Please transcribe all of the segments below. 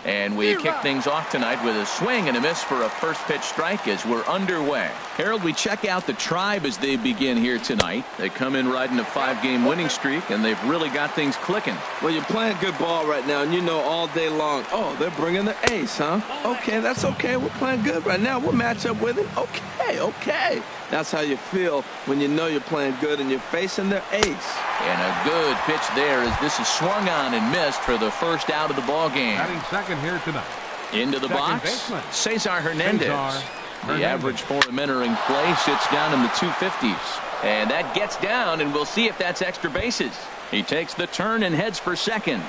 And we kick things off tonight with a swing and a miss for a first pitch strike as we're underway. Harold, we check out the Tribe as they begin here tonight. They come in riding a 5-game winning streak, and they've really got things clicking. Well, you're playing good ball right now, and you know all day long, oh, they're bringing the ace, huh? Okay, that's okay. We're playing good right now. We'll match up with it. Okay. That's how you feel when you know you're playing good and you're facing their ace. And a good pitch there as this is swung on and missed for the first out of the ball game. Batting second here tonight. Into the box, baseman. Cesar Hernandez. The average for him entering play sits down in the 250s. And that gets down, and we'll see if that's extra bases. He takes the turn and heads for second.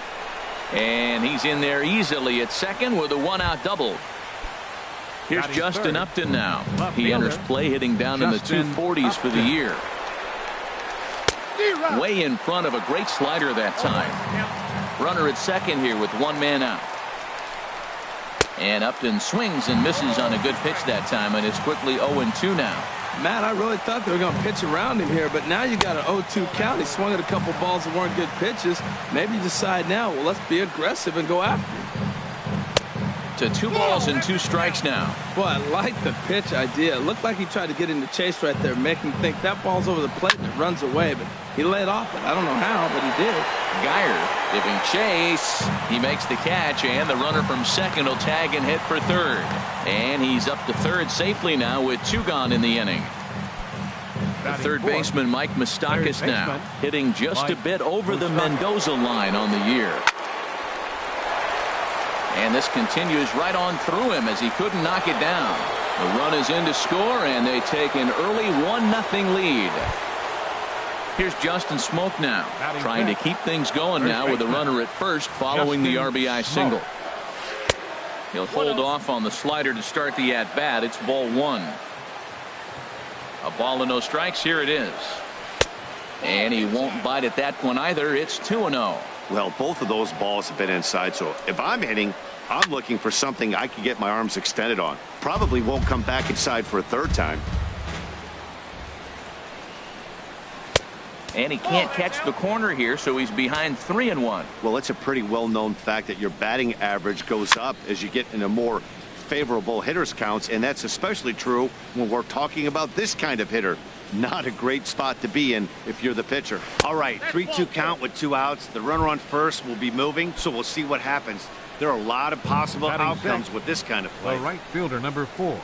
And he's in there easily at second with a 1-out double. Here's Justin Upton now. He enters play hitting down in the 240s for the year. Way in front of a great slider that time. Runner at second here with 1 man out. And Upton swings and misses on a good pitch that time, and it's quickly 0-2 now. Matt, I really thought they were going to pitch around him here, but now you got an 0-2 count. He swung at a couple balls that weren't good pitches. Maybe you decide now, well, let's be aggressive and go after him. To 2 balls and 2 strikes now. Boy, I like the pitch idea. It looked like he tried to get in the chase right there, make him think that ball's over the plate and it runs away, but he laid off it. I don't know how, but he did. Geyer giving chase. He makes the catch, and the runner from second will tag and hit for third. And he's up to third safely now with 2 gone in the inning. The third baseman Mike Moustakas now hitting just a bit over the Mendoza line on the year. And this continues right on through him as he couldn't knock it down. The run is in to score, and they take an early 1-0 lead. Here's Justin Smoke now, trying to keep things going now with a runner at first following the RBI single. He'll hold off on the slider to start the at-bat. It's ball 1. A ball and no strikes. Here it is. And he won't bite at that one either. It's 2-0. Well, both of those balls have been inside, so if I'm hitting, I'm looking for something I can get my arms extended on. Probably won't come back inside for a third time. And he can't catch the corner here, so he's behind 3-1. Well, it's a pretty well-known fact that your batting average goes up as you get into more favorable hitters counts, and that's especially true when we're talking about this kind of hitter. Not a great spot to be in if you're the pitcher. All right, 3-2 count with 2 outs. The runner on first will be moving, so we'll see what happens. There are a lot of possible outcomes with this kind of play. The right fielder, number 4.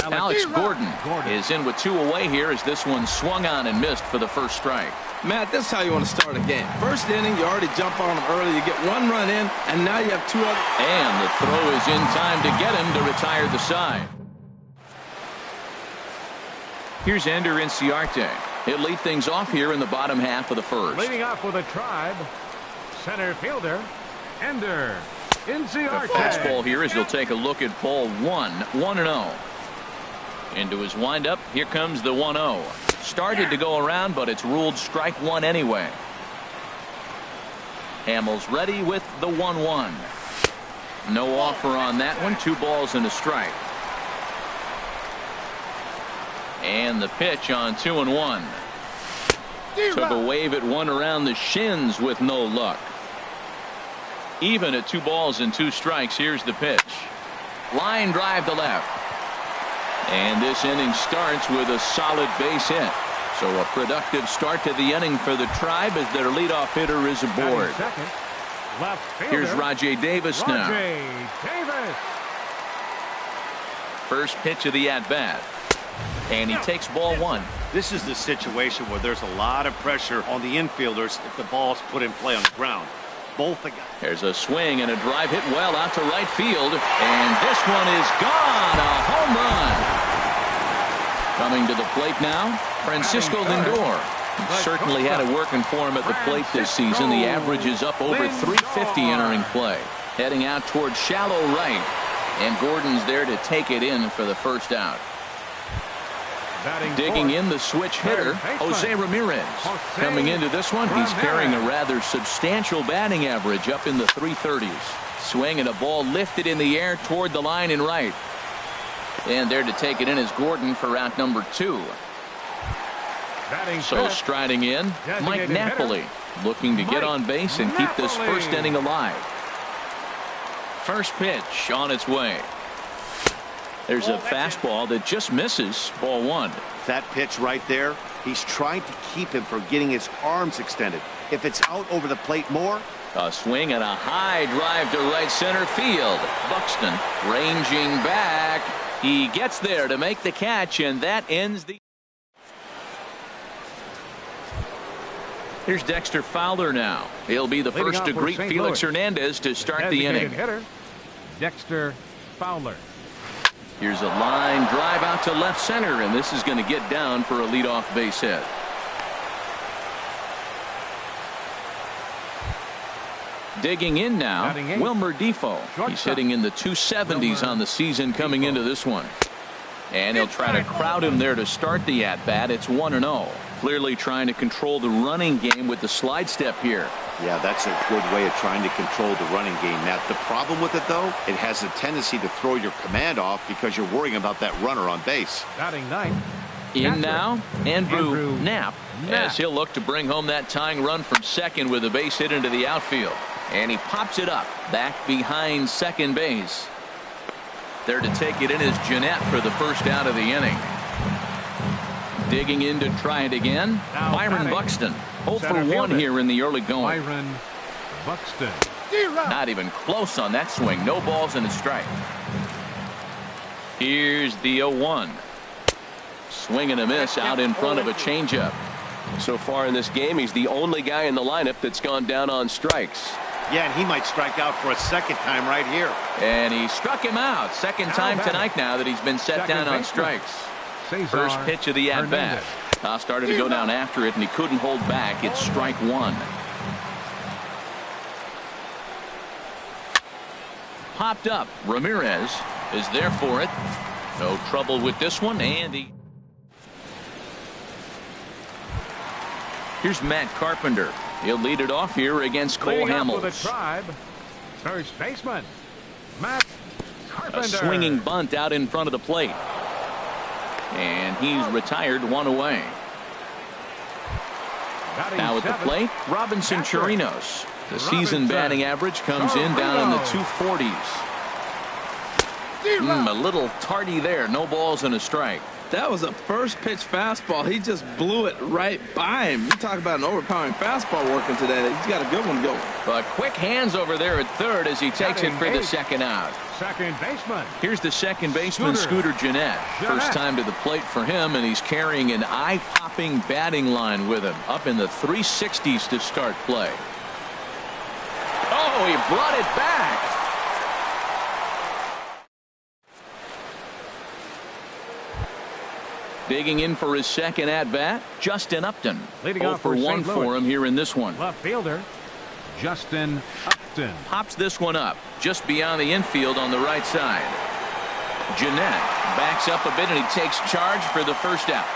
Alex Gordon is in with 2 away here as this one swung on and missed for the first strike. Matt, this is how you want to start a game. First inning, you already jump on him early. You get 1 run in, and now you have 2 other. And the throw is in time to get him to retire the side. Here's Ender Inciarte. He'll lead things off here in the bottom half of the first. Leading off with a Tribe, center fielder, Ender Inciarte. The fastball here as he'll take a look at ball 1, 1-0. Into his windup. Here comes the 1-0. Started to go around, but it's ruled strike 1 anyway. Hamels ready with the 1-1. No offer on that one. 2 balls and a strike. And the pitch on 2-1. Took a wave at one around the shins with no luck. Even at 2 balls and 2 strikes. Here's the pitch. Line drive to left. And this inning starts with a solid base hit. So a productive start to the inning for the Tribe as their leadoff hitter is aboard. Here's Rajay Davis now. First pitch of the at-bat. And he takes ball 1. This is the situation where there's a lot of pressure on the infielders if the ball's put in play on the ground. Both the guys. There's a swing and a drive hit well out to right field. And this one is gone. A home run. Coming to the plate now, Francisco Lindor. He certainly had it working for him at the plate this season. The average is up over 350 entering play. Heading out towards shallow right. And Gordon's there to take it in for the first out. Digging in the switch hitter, Jose Ramirez. Coming into this one, he's carrying a rather substantial batting average up in the 330s. Swing and a ball lifted in the air toward the line and right. And there to take it in is Gordon for out number 2. So striding in, Mike Napoli, looking to get on base and keep this first inning alive. First pitch on its way. There's a fastball that just misses. Ball one. That pitch right there, he's trying to keep him from getting his arms extended. If it's out over the plate more. A swing and a high drive to right center field. Buxton ranging back. He gets there to make the catch, and that ends the. Here's Dexter Fowler now. He'll be the first to greet Felix Hernandez to start the inning. Hitter, Dexter Fowler. Here's a line drive out to left center, and this is going to get down for a leadoff base hit. Digging in now, Wilmer Defoe. He's hitting in the 270s on the season coming into this one. And he'll try to crowd him there to start the at-bat. It's 1-0. Clearly trying to control the running game with the slide step here. Yeah, that's a good way of trying to control the running game. Now, the problem with it, though, it has a tendency to throw your command off because you're worrying about that runner on base. Batting ninth. In now, Andrew Knapp, as he'll look to bring home that tying run from second with a base hit into the outfield. And he pops it up back behind second base. There to take it in is Jeanette for the first out of the inning. Digging in to try it again. Now Byron Buxton. 0 for 1 here in the early going. Byron Buxton. Not even close on that swing. No balls and a strike. Here's the 0-1. Swing and a miss out in front of a changeup. So far in this game, he's the only guy in the lineup that's gone down on strikes. Yeah, and he might strike out for a second time right here. And he struck him out. Second time tonight now that he's been set down on strikes. First pitch of the at-bat. Started to go down after it, and he couldn't hold back. It's strike one. Popped up. Ramirez is there for it. No trouble with this one, and he. Here's Matt Carpenter. He'll lead it off here against Cole Hamels. For the Tribe, first baseman Matt Carpenter. A swinging bunt out in front of the plate. And he's retired, one away. Now at the plate, Robinson Chirinos. The season batting average comes in down in the 240s. A little tardy there. No balls and a strike. That was a first pitch fastball. He just blew it right by him. You talk about an overpowering fastball working today. He's got a good one going. But quick hands over there at third as he takes it for the second out. Second baseman. Here's the second baseman, Scooter Gennett. First time to the plate for him, and he's carrying an eye-popping batting line with him. Up in the 360s to start play. Oh, he brought it back. Digging in for his second at-bat, Justin Upton. Leading 0 off for 1 for him here in this one. Left fielder, Justin Upton. Pops this one up just beyond the infield on the right side. Jeanette backs up a bit, and he takes charge for the first out.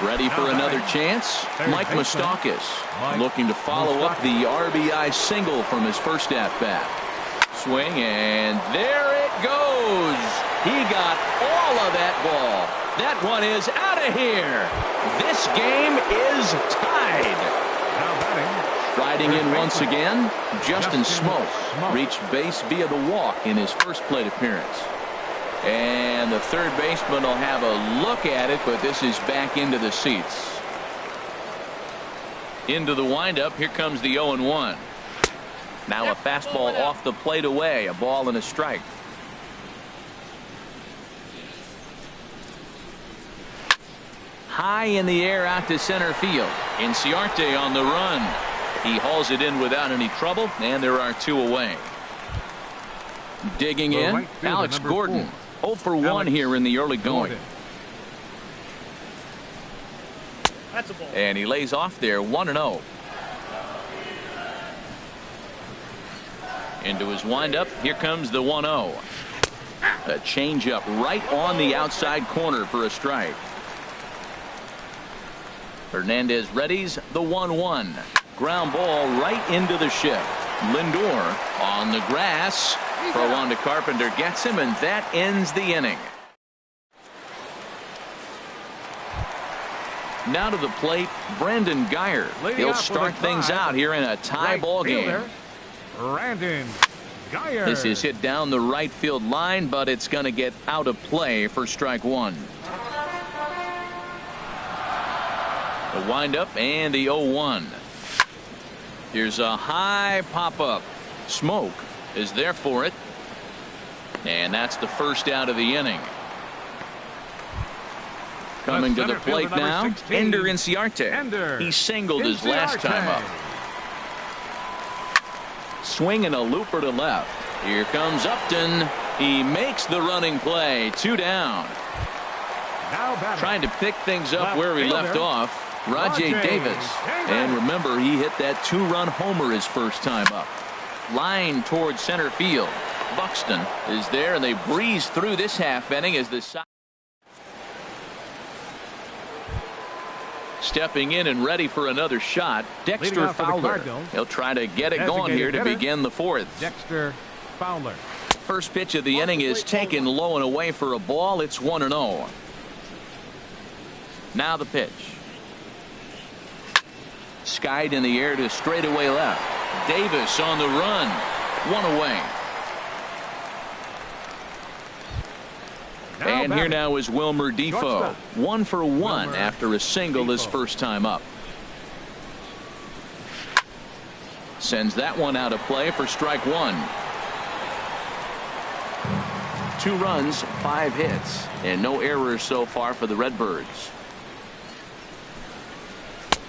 Ready for another chance? Mike Moustakas looking to follow up the RBI single from his first at-bat. Swing, and there it goes. He got all of that ball. That one is out of here. This game is tied. Striding in once again, Justin Smoak reached base via the walk in his first plate appearance. And the third baseman will have a look at it, but this is back into the seats. Into the windup. Here comes the 0-1. Now a fastball off the plate away. A ball and a strike. High in the air out to center field. Inciarte on the run. He hauls it in without any trouble, and there are two away. Digging in, right fielder, Alex Gordon. 0 for 1 here in the early going. That's a ball. And he lays off there, 1-0. Into his windup, here comes the 1-0. A changeup right on the outside corner for a strike. Hernandez readies the 1-1. Ground ball right into the shift. Lindor on the grass. Throw on to Carpenter, gets him, and that ends the inning. Now to the plate, Brandon Guyer. He'll start things out here in a tie ball game. Brandon This is hit down the right field line, but it's going to get out of play for strike one. The windup and the 0-1. Here's a high pop-up. Smoke is there for it. And that's the first out of the inning. Coming to the plate now, 16, Ender Inciarte. He singled his last time up. Swinging a looper to left. Here comes Upton. He makes the running play. 2 down. Trying to pick things up where he left off. Rajay Davis. And remember, he hit that 2-run homer his first time up. Line towards center field. Buxton is there, and they breeze through this half inning as the side. Stepping in and ready for another shot, Dexter Fowler. He'll try to get it going here to begin the fourth. Dexter Fowler. First pitch of the inning is taken low and away for a ball. It's 1-0. Now the pitch. Skied in the air to straightaway left. Davis on the run. 1 away. And here now is Wilmer Defoe. 1 for 1 after a single his first time up. Sends that one out of play for strike one. 2 runs, 5 hits, and no errors so far for the Redbirds.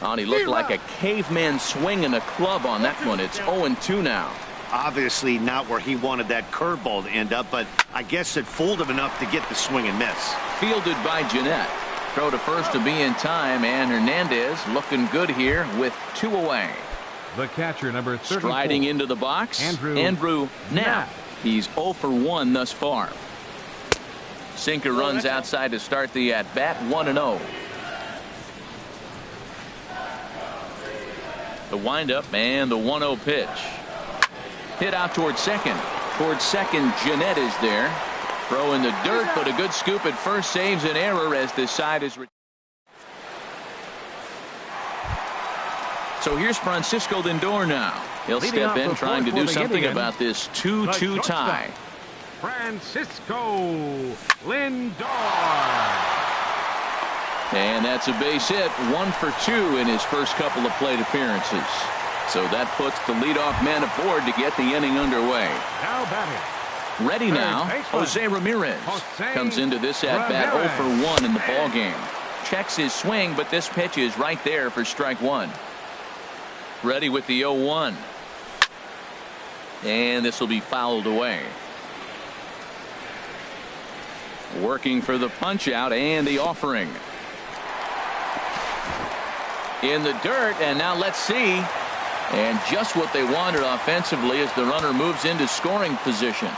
Oh, he looked like a caveman swinging a club on that one. It's 0-2 now. Obviously not where he wanted that curveball to end up, but I guess it fooled him enough to get the swing and miss. Fielded by Jeanette. Throw to first to be in time, and Hernandez looking good here with 2 away. The catcher, number 34. Striding into the box, Andrew Knapp. He's 0 for 1 thus far. Sinker runs outside to start the at-bat, 1-0. The windup and the 1-0 pitch. Hit out towards second. Towards second, Jeanette is there. Throw in the dirt, but a good scoop at first saves an error as this side is. So here's Francisco Lindor now. He'll step in trying to do something about this 2-2 tie. Francisco Lindor. And that's a base hit. 1 for 2 in his first couple of plate appearances. So that puts the leadoff man aboard to get the inning underway. Now batting. Ready now, Jose Ramirez comes into this at-bat 0 for 1 in the ball game. Checks his swing, but this pitch is right there for strike one. Ready with the 0-1. And this will be fouled away. Working for the punch out and the offering. In the dirt, and now let's see. And just what they wanted offensively as the runner moves into scoring position.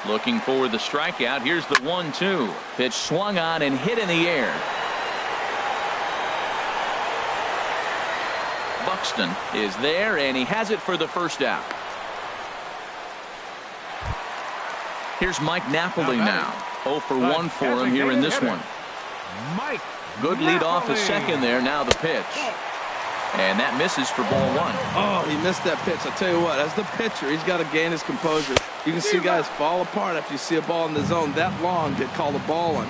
Looking for the strikeout. Here's the 1-2. Pitch swung on and hit in the air. Buxton is there, and he has it for the first out. Here's Mike Napoli now. 0 for 1 for him here in this one. Good lead off at second there. Now the pitch. And that misses for ball 1. Oh, he missed that pitch. I'll tell you what, as the pitcher, he's got to gain his composure. You can see guys fall apart after you see a ball in the zone that long get called a ball on.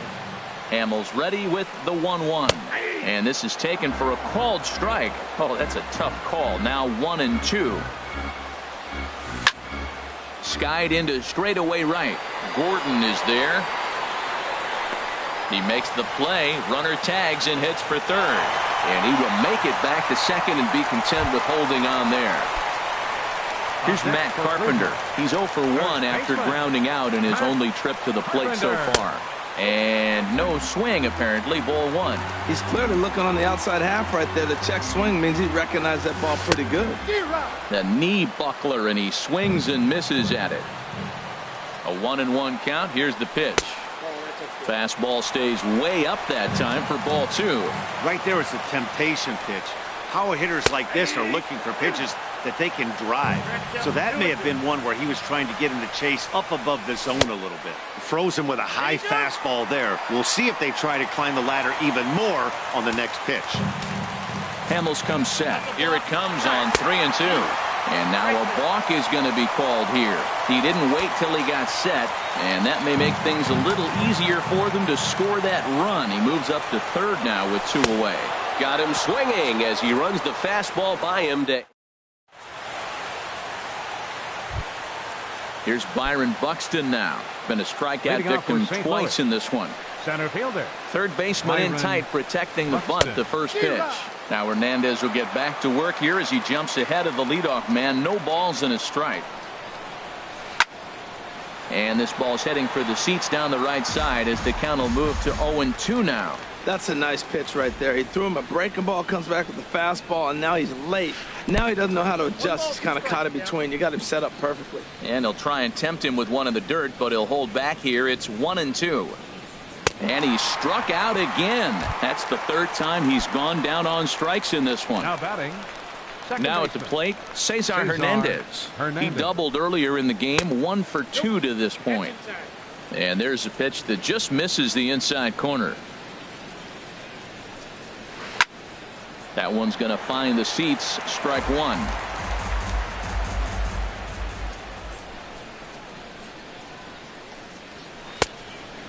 Hamels ready with the 1-1. And this is taken for a called strike. Oh, that's a tough call. Now 1-2. Skied into straightaway right. Gordon is there. He makes the play. Runner tags and hits for third. And he will make it back to second and be content with holding on there. Here's Matt Carpenter. He's 0 for 1 after grounding out in his only trip to the plate so far. And no swing, apparently. Ball 1. He's clearly looking on the outside half right there. The check swing means he recognized that ball pretty good. The knee buckler, and he swings and misses at it. A 1-1 count. Here's the pitch. Fastball stays way up that time for ball 2. Right there is a temptation pitch. How hitters like this are looking for pitches that they can drive. So that may have been one where he was trying to get him to chase up above the zone a little bit. Froze him with a high fastball there. We'll see if they try to climb the ladder even more on the next pitch. Hamels comes set. Here it comes on 3-2. And now a balk is going to be called here. He didn't wait till he got set, and that may make things a little easier for them to score that run. He moves up to third now with 2 away. Got him swinging as he runs the fastball by him to. Here's Byron Buxton now. Been a strikeout victim twice in this one. Center fielder. Third baseman in tight, protecting the bunt, the first pitch. Now Hernandez will get back to work here as he jumps ahead of the leadoff man. No balls and a strike. And this ball's heading for the seats down the right side as the count will move to 0-2 now. That's a nice pitch right there. He threw him a breaking ball, comes back with the fastball, and now he's late. Now he doesn't know how to adjust. He's kind of caught in between. You got him set up perfectly. And he'll try and tempt him with one in the dirt, but he'll hold back here. It's 1-2. And he struck out again. That's the third time he's gone down on strikes in this one. Now batting. Now at the plate, Cesar Hernandez. He doubled earlier in the game, 1 for 2 to this point. And there's a pitch that just misses the inside corner. That one's going to find the seats. Strike 1.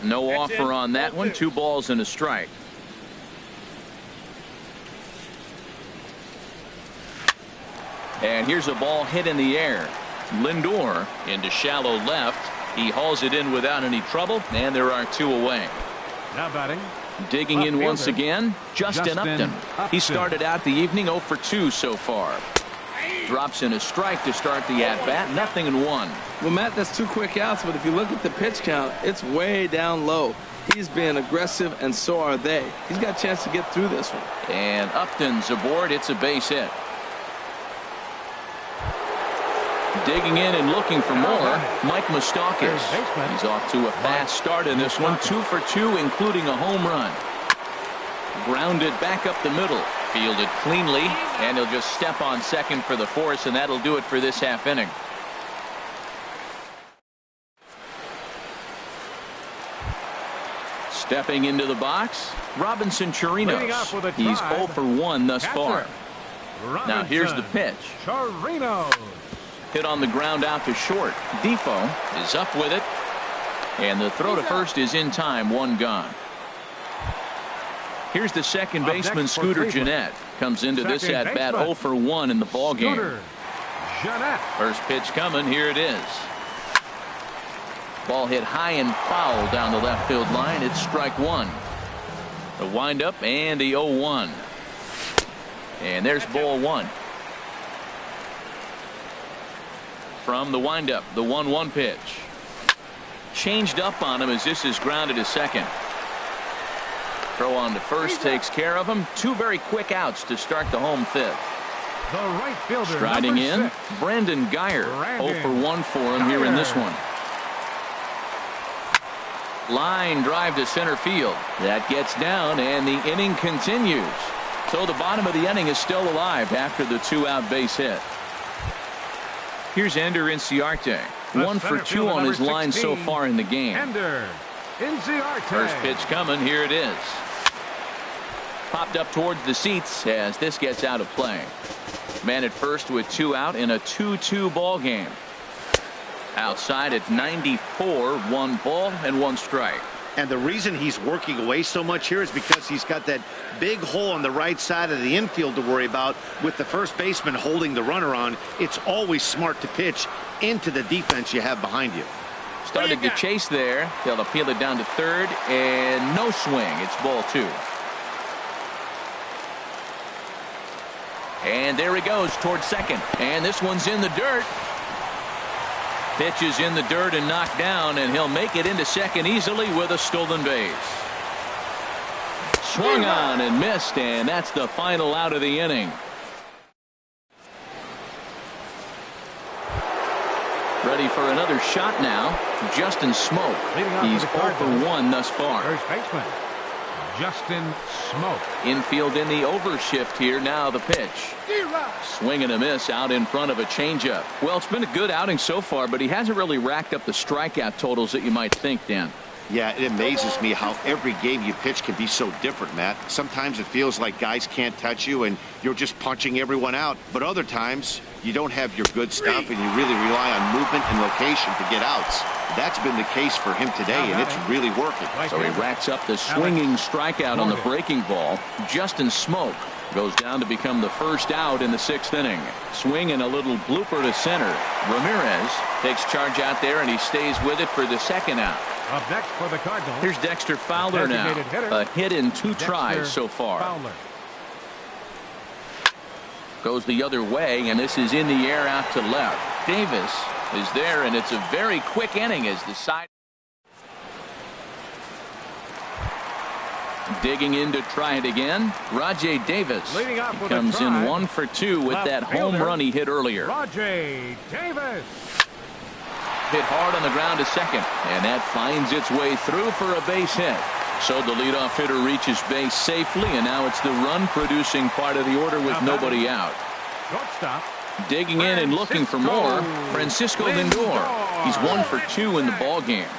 No offer on that one. 2 balls and a strike. And here's a ball hit in the air. Lindor into shallow left. He hauls it in without any trouble, and there are 2 away. Now batting. Digging in once again, Justin Upton. He started out the evening 0 for 2 so far. Drops in a strike to start the at-bat. 0-1. Well, Matt, that's 2 quick outs, but if you look at the pitch count, it's way down low. He's been aggressive, and so are they. He's got a chance to get through this one. And Upton's aboard. It's a base hit. Digging in and looking for more, Mike Moustakas. He's off to a fast start in this one. 2 for 2, including a home run. Grounded back up the middle. Fielded cleanly, and he'll just step on second for the force, and that'll do it for this half inning. Stepping into the box, Robinson Chirinos. He's 0 for 1 thus far. Now here's the pitch. Chirinos. Hit on the ground out to short. Defoe is up with it, and the throw to first is in time. 1 gone. Here's the second baseman, Scooter Gennett. Comes into this at bat 0 for 1 in the ball game. First pitch coming. Here it is. Ball hit high and foul down the left field line. It's strike 1. The windup and the 0-1. And there's ball 1. From the windup, the 1-1 pitch. Changed up on him as this is grounded to second. Throw on to first takes care of him. 2 very quick outs to start the home 5th. The right fielder, striding in, Brandon Guyer. 0 for 1 for him here in this one. Line drive to center field. That gets down, and the inning continues. So the bottom of the inning is still alive after the 2-out base hit. Here's Ender Inciarte. 1 for 2 on his line so far in the game. Ender Inciarte. First pitch coming. Here it is. Popped up towards the seats as this gets out of play. Man at first with 2 out in a 2-2 ball game. Outside at 94, 1 ball and 1 strike. And the reason he's working away so much here is because he's got that big hole on the right side of the infield to worry about with the first baseman holding the runner on. It's always smart to pitch into the defense you have behind you. Started to chase there. They'll appeal it down to third, and no swing. It's ball 2. And there he goes towards second. And this one's in the dirt. Pitch is in the dirt and knocked down, and he'll make it into second easily with a stolen base. Swung on and missed, and that's the final out of the inning. Ready for another shot now. Justin Smoke. He's 0 for 1 thus far. First baseman, Justin Smoke. Infield in the overshift here. Now the pitch. Swing and a miss out in front of a changeup. Well, it's been a good outing so far, but he hasn't really racked up the strikeout totals that you might think, Dan. Yeah, it amazes me how every game you pitch can be so different, Matt. Sometimes it feels like guys can't touch you and you're just punching everyone out. But other times, you don't have your good stuff and you really rely on movement and location to get outs. That's been the case for him today, and it's really working. So he racks up the swinging strikeout on the breaking ball. Justin Smoke goes down to become the first out in the 6th inning. Swing and a little blooper to center. Ramirez takes charge out there, and he stays with it for the 2nd out. Up next for the Cardinals. Here's Dexter Fowler now. A hit in 2 tries so far. Fowler. Goes the other way, and this is in the air out to left. Davis is there, and it's a very quick inning as the side. Digging in to try it again. Rajay Davis comes in 1 for 2 with that home run he hit earlier. Rajay Davis. Hit hard on the ground to second, and that finds its way through for a base hit. So the leadoff hitter reaches base safely, and now it's the run-producing part of the order with nobody out. Shortstop. Digging in and looking for more, Francisco Lindor. He's 1 for 2 in the ball game.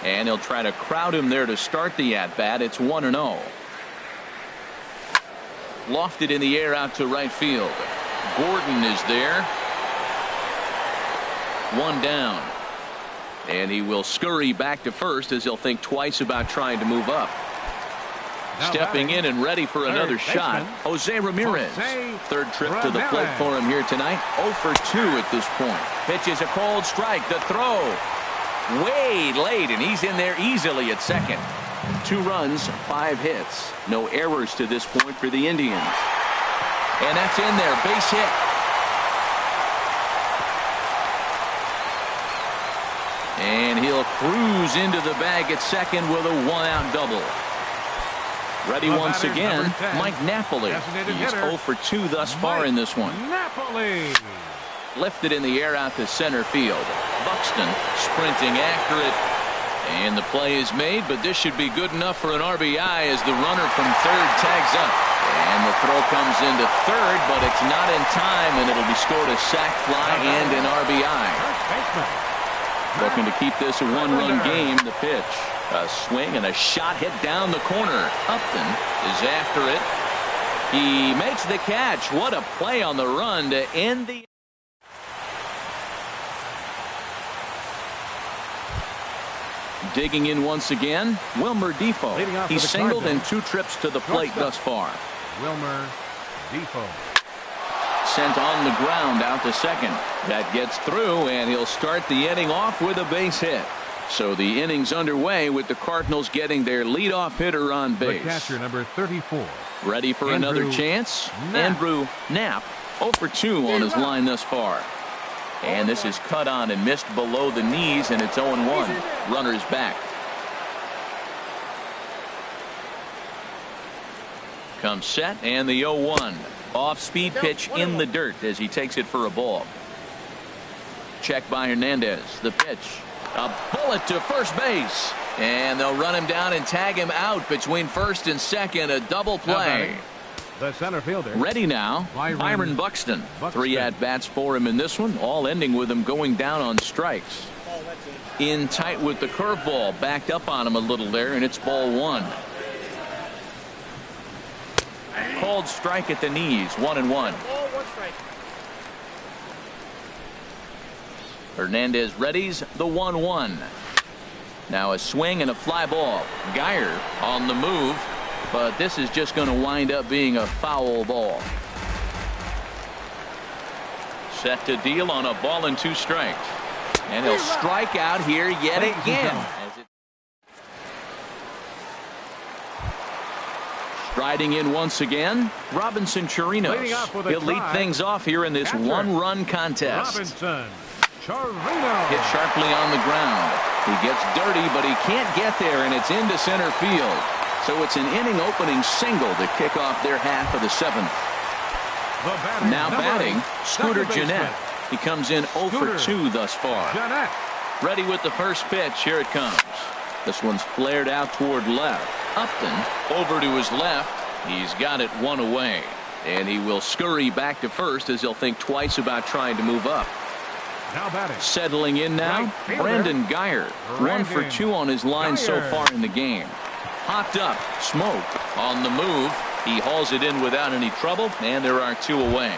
And he'll try to crowd him there to start the at-bat. It's 1-0. Lofted in the air out to right field. Gordon is there. 1 down. And he will scurry back to first as he'll think twice about trying to move up. Stepping in and ready for another shot, Jose Ramirez. 3rd trip to the plate for him here tonight. 0 for 2 at this point. Pitches a cold strike. The throw. Way late, and he's in there easily at second. 2 runs, 5 hits. No errors to this point for the Indians. And that's in there. Base hit. And he'll cruise into the bag at second with a 1-out double. Ready once again, Mike Napoli. He's 0 for 2 thus far in this one. Napoli. Lifted in the air out to center field. Buxton sprinting after it. And the play is made, but this should be good enough for an RBI as the runner from third tags up. And the throw comes into third, but it's not in time, and it'll be scored a sac fly and an RBI. Looking to keep this a 1-run game. The pitch. A swing and a shot hit down the corner. Upton is after it. He makes the catch. What a play on the run to end the. Digging in once again, Wilmer Defoe. He's singled in 2 trips to the plate thus far. Wilmer Defoe. Sent on the ground out to second. That gets through, and he'll start the inning off with a base hit. So the inning's underway with the Cardinals getting their leadoff hitter on base. The catcher, number 34. Ready for another chance? Andrew Knapp, 0 for 2 on his line thus far. And this is cut on and missed below the knees, and it's 0-1. Runners back. Comes set, and the 0-1. Off-speed pitch in the dirt as he takes it for a ball. Check by Hernandez. The pitch. A bullet to first base. And they'll run him down and tag him out between first and second. A double play. The center fielder. Ready now, Byron Buxton. 3 at-bats for him in this one, all ending with him going down on strikes. In tight with the curveball, backed up on him a little there, and it's ball 1. Called strike at the knees, 1-1. Hernandez readies the 1-1. Now a swing and a fly ball. Geyer on the move, but this is just going to wind up being a foul ball. Set to deal on a ball and 2 strikes. And he'll strike out here yet again. Striding in once again, Robinson Chirinos. He'll lead things off here in this 1-run contest. Robinson Chirinos. Hit sharply on the ground. He gets dirty, but he can't get there, and it's into center field. So it's an inning-opening single to kick off their half of the 7th. Now batting, Scooter Gennett. He comes in 0 for 2 thus far. Ready with the first pitch. Here it comes. This one's flared out toward left. Upton over to his left. He's got it 1 away. And he will scurry back to first as he'll think twice about trying to move up. Now batting. Settling in now, Right fielder. Brandon Geyer. 1 for Brandon 2 on his line so Geyer. far in the game. Hopped up, Smoke on the move. He hauls it in without any trouble, and there are 2 away.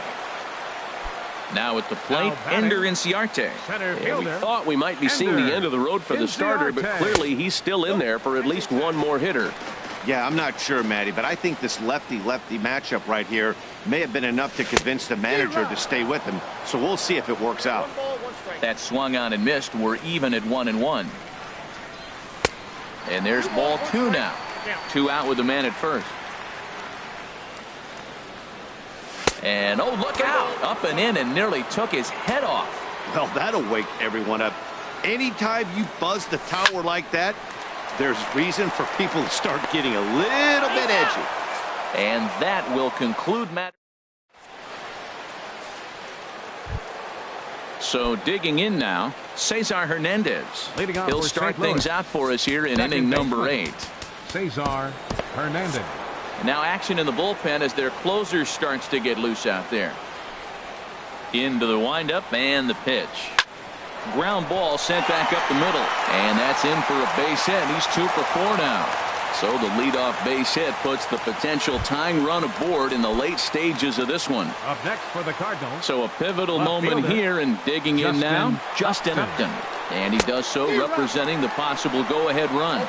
Now at the plate, Now batting. Ender Inciarte. Center We fielder. thought we might be seeing the Ender end of the road for the starter, but Inciarte. clearly he's still in there for at least one more hitter. Yeah, I'm not sure, Matty, but I think this lefty-lefty matchup right here may have been enough to convince the manager to stay with him. So we'll see if it works out. That swung on and missed. We're even at 1-1. And there's ball 2 now. 2 out with the man at first. And oh, look out. Up and in and nearly took his head off. Well, that'll wake everyone up. Anytime you buzz the tower like that, there's reason for people to start getting a little bit edgy. And that will conclude Matt. So digging in now, Cesar Hernandez. Leading off He'll for start St. Louis. things out for us here in Second inning number baseman. 8. Cesar Hernandez. And now action in the bullpen as their closer starts to get loose out there. Into the windup and the pitch. Ground ball sent back up the middle. And that's in for a base hit. He's 2 for 4 now. So the leadoff base hit puts the potential tying run aboard in the late stages of this one. Up next for the Cardinals. So a pivotal Left moment fielder, here, and digging in now, Justin Upton. Upton. And he does so representing the possible go-ahead run.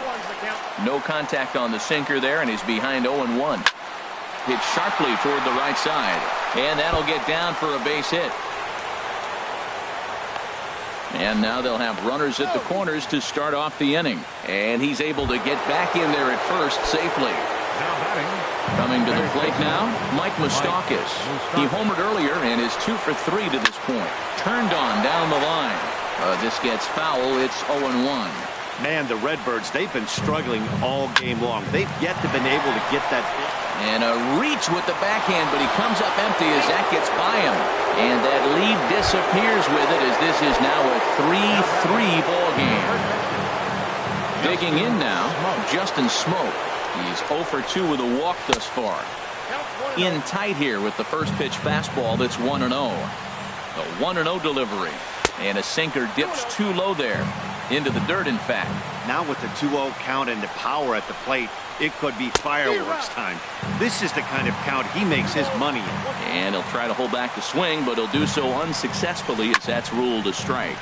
No contact on the sinker there, and he's behind 0-1. Hit sharply toward the right side. And that'll get down for a base hit. And now they'll have runners at the corners to start off the inning. And he's able to get back in there at first safely. Now batting. Coming to the plate now, Mike Moustakas. He homered earlier and is 2 for 3 to this point. Turned on down the line. This gets foul. It's 0-1. Man, the Redbirds, they've been struggling all game long. They've yet to been able to get that. And a reach with the backhand, but he comes up empty as that gets by him. And that lead disappears with it as this is now a 3-3 ball game. Digging in now, Justin Smoke. He's 0 for 2 with a walk thus far. In tight here with the first pitch fastball that's 1-0. A 1-0 delivery. And a sinker dips too low there. Into the dirt, in fact. Now with the 2-0 count and the power at the plate, it could be fireworks time. This is the kind of count he makes his money in. And he'll try to hold back the swing, but he'll do so unsuccessfully as that's ruled a strike.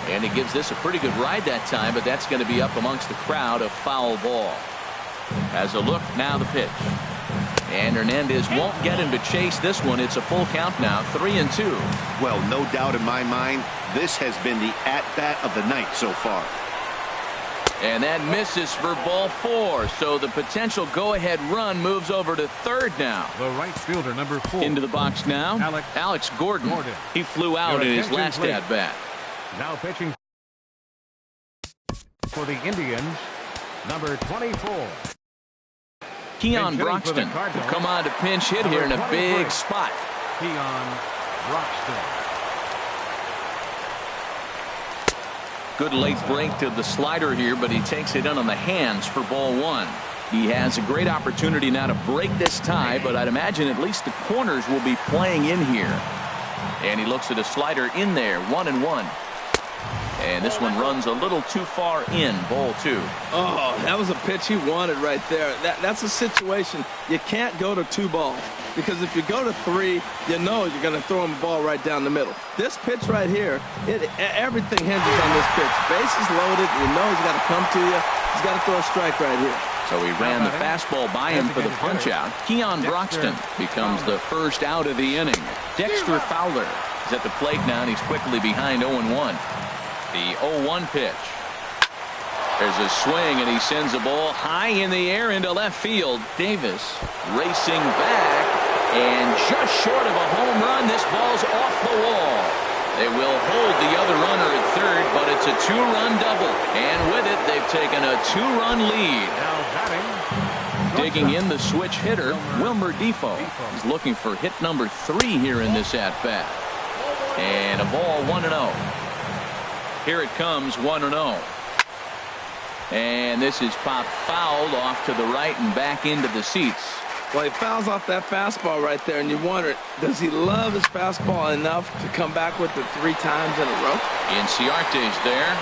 And he gives this a pretty good ride that time, but that's going to be up amongst the crowd, a foul ball. As a look, now the pitch. And Hernandez won't get him to chase this one. It's a full count now, 3-2. Well, no doubt in my mind, this has been the at-bat of the night so far. And that misses for ball 4. So the potential go-ahead run moves over to third now. The right fielder, number 4. Into the box now, Alex Gordon. He flew out in his last at-bat. Now pitching for the Indians, number 24. Keon Pinch hitting for the Broxton will Cardinals. come on to pinch hit here in a Number big 23. spot. Keon Broxton. Good late break to the slider here, but he takes it in on the hands for ball 1. He has a great opportunity now to break this tie, but I'd imagine at least the corners will be playing in here. And he looks at a slider in there, 1-1. And this one runs a little too far in, ball 2. Oh, that was a pitch he wanted right there. That's a situation you can't go to 2 balls, because if you go to 3, you know you're going to throw him a ball right down the middle. This pitch right here, everything hinges on this pitch. Bases loaded, you know he's got to come to you. He's got to throw a strike right here. So he ran the fastball by him for the punch-out. Keon Broxton becomes the first out of the inning. Dexter Fowler is at the plate now, and he's quickly behind 0-1. The 0-1 pitch. There's a swing, and he sends a ball high in the air into left field. Davis racing back, and just short of a home run, this ball's off the wall. They will hold the other runner at third, but it's a 2-run double. And with it, they've taken a 2-run lead. Now batting. Digging in the switch hitter, Wilmer Defoe. He's looking for hit number 3 here in this at-bat. And a ball 1-0. Here it comes, 1-0. And this is popped foul off to the right and back into the seats. Well, he fouls off that fastball right there, and you wonder, does he love his fastball enough to come back with it 3 times in a row? Inciarte's there.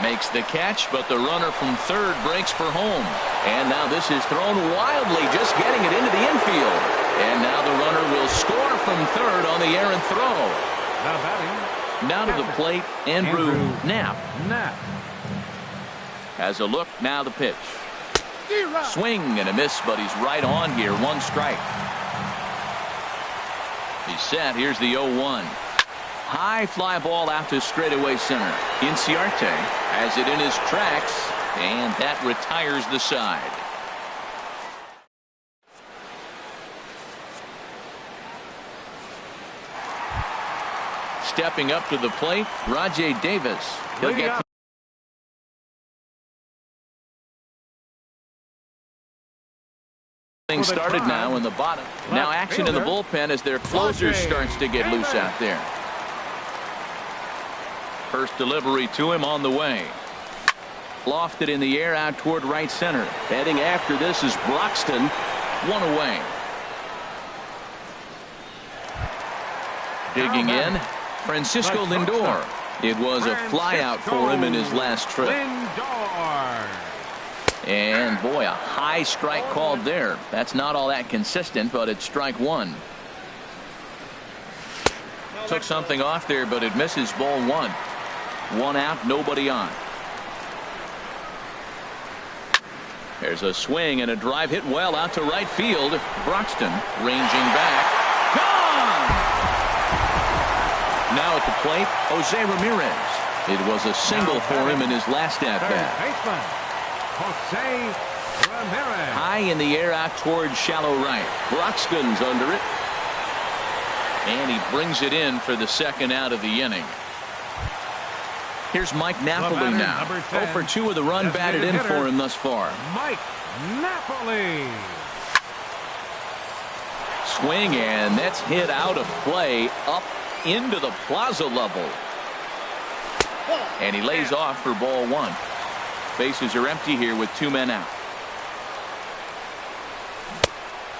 Makes the catch, but the runner from third breaks for home. And now this is thrown wildly, just getting it into the infield. And now the runner will score from third on the errant throw. Now batting. Now to the plate, Andrew Knapp. Knapp. Has a look, now the pitch. Swing and a miss, but he's right on here. 1 strike. He's set. Here's the 0-1. High fly ball out to straightaway center. Inciarte has it in his tracks, and that retires the side. Stepping up to the plate, Rajay Davis. He'll get things started now in the bottom. Now action in the bullpen as their closer starts to get loose out there. First delivery to him on the way. Lofted in the air out toward right center. Heading after this is Broxton. 1 away. Digging in, Francisco Lindor. It was a flyout for him in his last trip. And boy, a high strike called there. That's not all that consistent, but it's strike 1. Took something off there, but it misses. Ball 1. 1 out, nobody on. There's a swing and a drive hit well out to right field. Broxton ranging back. Gone! Now at the plate, Jose Ramirez. It was a single for him in his last at-bat. Jose Ramirez. High in the air out towards shallow right. Broxton's under it. And he brings it in for the second out of the inning. Here's Mike Napoli now. 0 for 2 with a run batted in for him thus far. Mike Napoli. Swing, and that's hit out of play up into the plaza level. And he lays off for ball 1. Bases are empty here with 2 men out.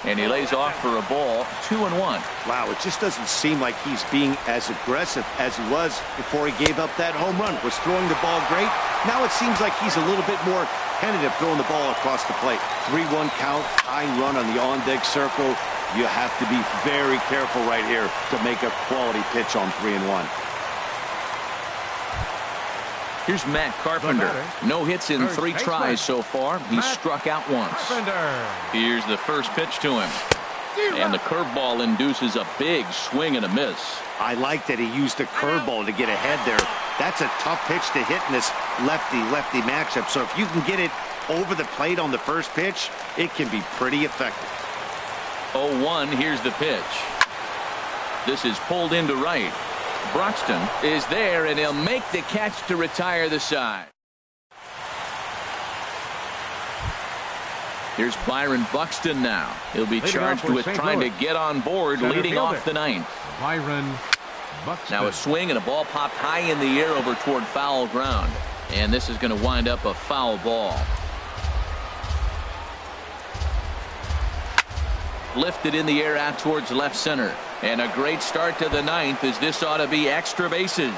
And he lays off for a ball. 2-1. Wow, it just doesn't seem like he's being as aggressive as he was before he gave up that home run. Was throwing the ball great. Now it seems like he's a little bit more tentative throwing the ball across the plate. 3-1 count, high run on the on-deck circle. You have to be very careful right here to make a quality pitch on 3-1. Here's Matt Carpenter. No hits in 3 tries so far. He struck out once. Here's the first pitch to him. And the curveball induces a big swing and a miss. I like that he used the curveball to get ahead there. That's a tough pitch to hit in this lefty-lefty matchup. So if you can get it over the plate on the first pitch, it can be pretty effective. 0-1. Here's the pitch. This is pulled into right. Broxton is there, and he'll make the catch to retire the side. Here's Byron Buxton now. He'll be charged with trying to get on board, leading off the 9th. Byron Buxton. Now a swing and a ball popped high in the air over toward foul ground. And this is going to wind up a foul ball. Lifted in the air out towards left center. And a great start to the 9th, as this ought to be extra bases.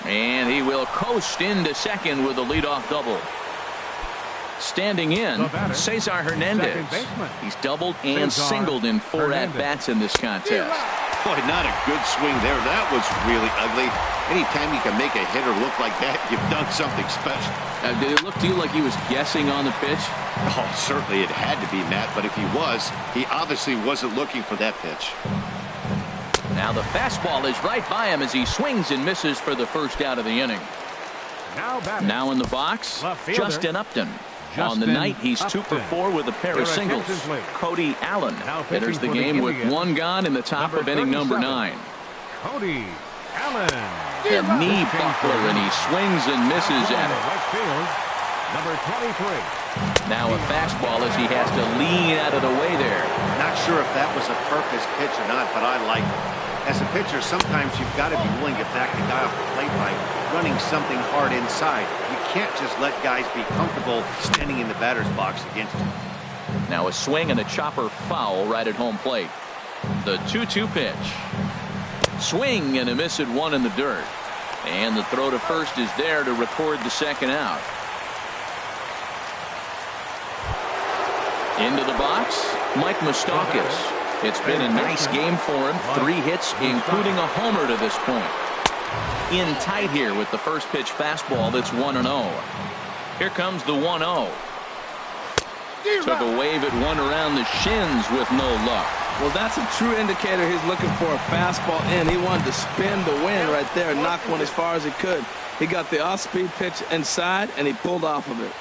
And he will coast into second with a leadoff double. Standing in, Cesar Hernandez. He's doubled and singled in 4 at-bats in this contest. Boy, not a good swing there. That was really ugly. Anytime you can make a hitter look like that, you've done something special. Did it look to you like he was guessing on the pitch? Oh, certainly it had to be, Matt, but if he was, he obviously wasn't looking for that pitch. Now the fastball is right by him as he swings and misses for the first out of the inning. Now in the box, Justin Upton. On the night, he's 2 for 4 with a pair of singles. Cody Allen enters the game with 1 gone in the top of inning number 9. Cody Allen. A knee buckler, and he swings and misses at it. Number 23. Now a fastball as he has to lean out of the way there. Not sure if that was a purpose pitch or not, but I like it. As a pitcher, sometimes you've got to be willing to back the guy off the plate by running something hard inside. You can't just let guys be comfortable standing in the batter's box against you. Now a swing and a chopper foul right at home plate. The 2-2 pitch. Swing and a miss at one in the dirt. And the throw to first is there to record the second out. Into the box, Mike Moustakas. It's been a nice game for him. 3 hits, including a homer to this point. In tight here with the first pitch fastball that's 1-0. Here comes the 1-0. Took a wave at one around the shins with no luck. Well, that's a true indicator he's looking for a fastball in. He wanted to spin the wind right there and knock one as far as he could. He got the off-speed pitch inside, and he pulled off of it.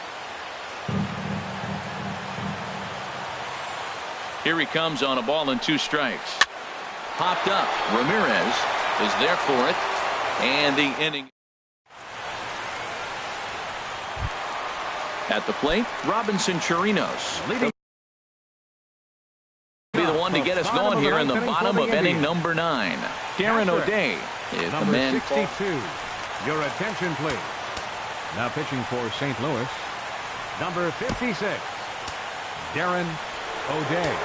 Here he comes on a ball and 2 strikes. Popped up. Ramirez is there for it. And the inning. At the plate, Robinson Chirinos. Be the one to get us going here in the bottom of inning number 9. Darren O'Day is the man. 62. Your attention, please. Now pitching for St. Louis, number 56, Darren O'Day.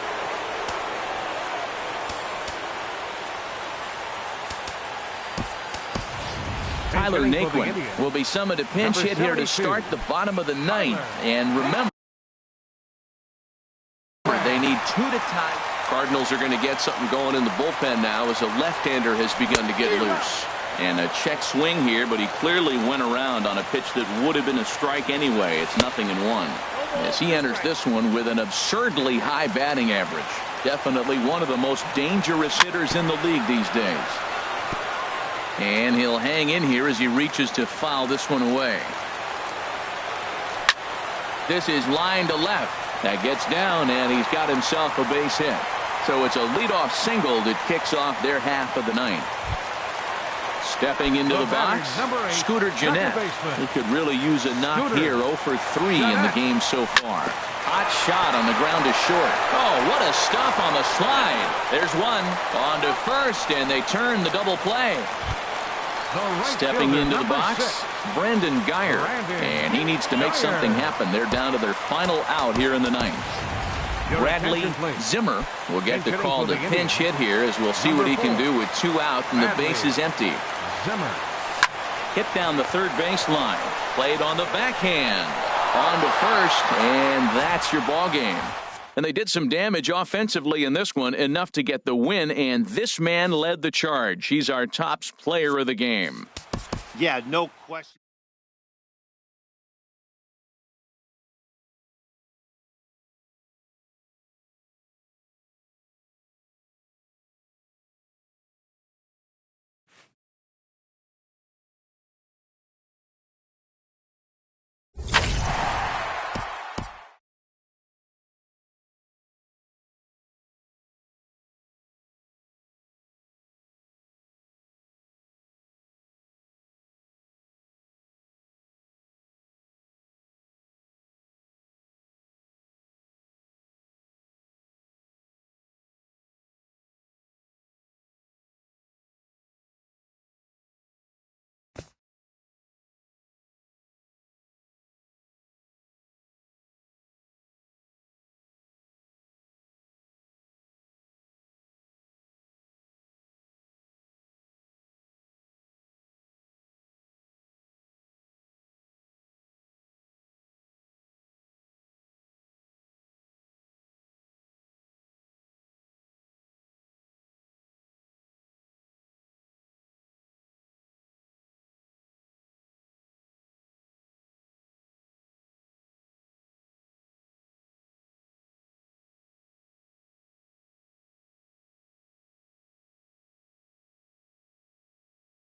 Tyler Naquin will be summoned a pinch hit here to start the bottom of the 9th. And remember, they need 2 to tie. Cardinals are going to get something going in the bullpen now as a left-hander has begun to get loose. And a check swing here, but he clearly went around on a pitch that would have been a strike anyway. It's 0-1. As he enters this one with an absurdly high batting average. Definitely one of the most dangerous hitters in the league these days. And he'll hang in here as he reaches to foul this one away. This is line to left. That gets down, and he's got himself a base hit. So it's a leadoff single that kicks off their half of the 9th. Stepping into the box, Scooter Gennett. He could really use a knock here. 0 for 3 in the game so far. Hot shot on the ground to short. Oh, what a stop on the slide. There's one. On to first, and they turn the double play. Stepping into the box, Brandon Geyer. And he needs to make something happen. They're down to their final out here in the 9th. Bradley Zimmer will get the call to pinch hit here as we'll see what he can do with 2 out and the base is empty. Hit down the third baseline. Played on the backhand. On to first, and that's your ball game. And they did some damage offensively in this one, enough to get the win, and this man led the charge. He's our top player of the game. Yeah, no question.